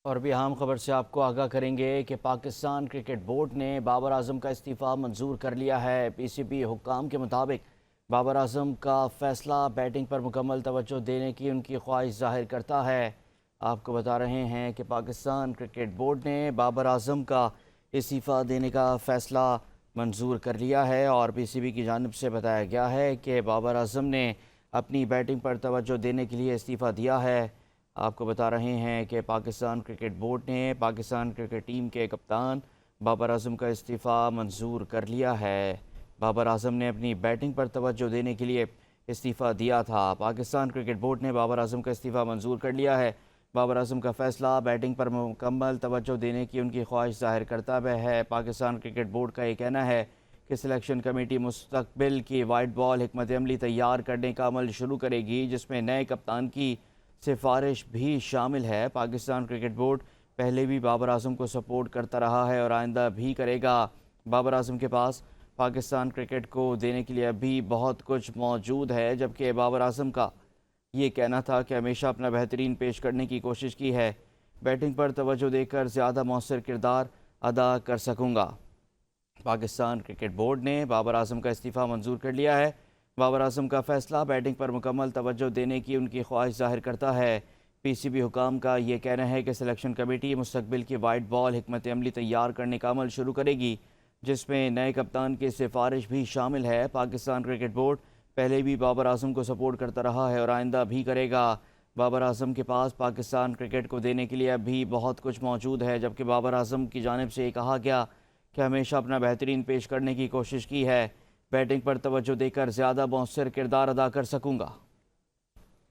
اور بھی اہم خبر سے آپ کو آگاہ کریں گے کہ پاکستان کرکٹ بورڈ نے بابر اعظم کا استعفیٰ منظور کر لیا ہے۔ پی سی بی حکام کے مطابق بابر اعظم کا فیصلہ بیٹنگ پر مکمل توجہ دینے کی ان کی خواہش ظاہر کرتا ہے۔ آپ کو بتا رہے ہیں کہ پاکستان کرکٹ بورڈ نے بابر اعظم کا استعفیٰ دینے کا فیصلہ منظور کر لیا ہے اور پی سی بی کی جانب سے بتایا گیا ہے کہ بابر اعظم نے اپنی بیٹنگ پر توجہ دینے کے لیے استعفیٰ دیا ہے۔ آپ کو بتا رہے ہیں کہ پاکستان کرکٹ بورڈ نے پاکستان کرکٹ ٹیم کے کپتان بابر اعظم کا استعفیٰ منظور کر لیا ہے۔ بابر اعظم نے اپنی بیٹنگ پر توجہ دینے کے لیے استعفیٰ دیا تھا۔ پاکستان کرکٹ بورڈ نے بابر اعظم کا استعفیٰ منظور کر لیا ہے۔ بابر اعظم کا فیصلہ بیٹنگ پر مکمل توجہ دینے کی ان کی خواہش ظاہر کرتا ہے۔ پاکستان کرکٹ بورڈ کا یہ کہنا ہے کہ سلیکشن کمیٹی مستقبل کی وائٹ بال حکمت عملی تیار کرنے کا عمل شروع کرے گی، جس میں نئے کپتان کی سفارش بھی شامل ہے۔ پاکستان کرکٹ بورڈ پہلے بھی بابر اعظم کو سپورٹ کرتا رہا ہے اور آئندہ بھی کرے گا۔ بابر اعظم کے پاس پاکستان کرکٹ کو دینے کے لیے ابھی بہت کچھ موجود ہے، جبکہ بابر اعظم کا یہ کہنا تھا کہ ہمیشہ اپنا بہترین پیش کرنے کی کوشش کی ہے، بیٹنگ پر توجہ دے کر زیادہ مؤثر کردار ادا کر سکوں گا۔ پاکستان کرکٹ بورڈ نے بابر اعظم کا استعفیٰ منظور کر لیا ہے۔ بابر اعظم کا فیصلہ بیٹنگ پر مکمل توجہ دینے کی ان کی خواہش ظاہر کرتا ہے۔ پی سی بی حکام کا یہ کہنا ہے کہ سلیکشن کمیٹی مستقبل کی وائٹ بال حکمت عملی تیار کرنے کا عمل شروع کرے گی، جس میں نئے کپتان کی سفارش بھی شامل ہے۔ پاکستان کرکٹ بورڈ پہلے بھی بابر اعظم کو سپورٹ کرتا رہا ہے اور آئندہ بھی کرے گا۔ بابر اعظم کے پاس پاکستان کرکٹ کو دینے کے لیے ابھی بہت کچھ موجود ہے، جبکہ بابر اعظم کی جانب سے یہ کہا گیا کہ ہمیشہ اپنا بہترین پیش کرنے کی کوشش کی ہے، بیٹنگ پر توجہ دے کر زیادہ مؤثر کردار ادا کر سکوں گا۔